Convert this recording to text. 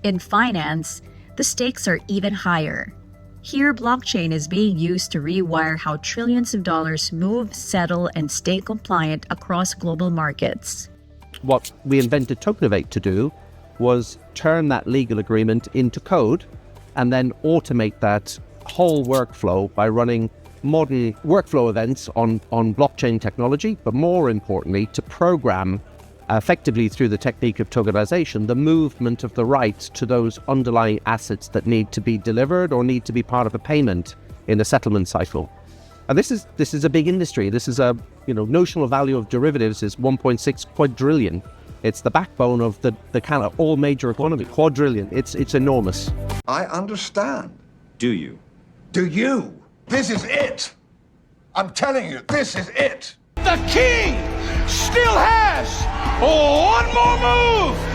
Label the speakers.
Speaker 1: In finance, the stakes are even higher. Here, blockchain is being used to rewire how trillions of dollars move, settle, and stay compliant across global markets.
Speaker 2: What we invented Tokenivate to do was turn that legal agreement into code and then automate that whole workflow by running modern workflow events on blockchain technology, but more importantly, to program effectively through the technique of tokenization, the movement of the rights to those underlying assets that need to be delivered or need to be part of a payment in the settlement cycle. And this is a big industry. This is a, notional value of derivatives is 1.6 quadrillion. It's the backbone of the kind of all major economy. Quadrillion. It's enormous.
Speaker 3: I understand.
Speaker 4: Do you?
Speaker 3: Do you? This is it. I'm telling you, this is it.
Speaker 5: The king still has one more move.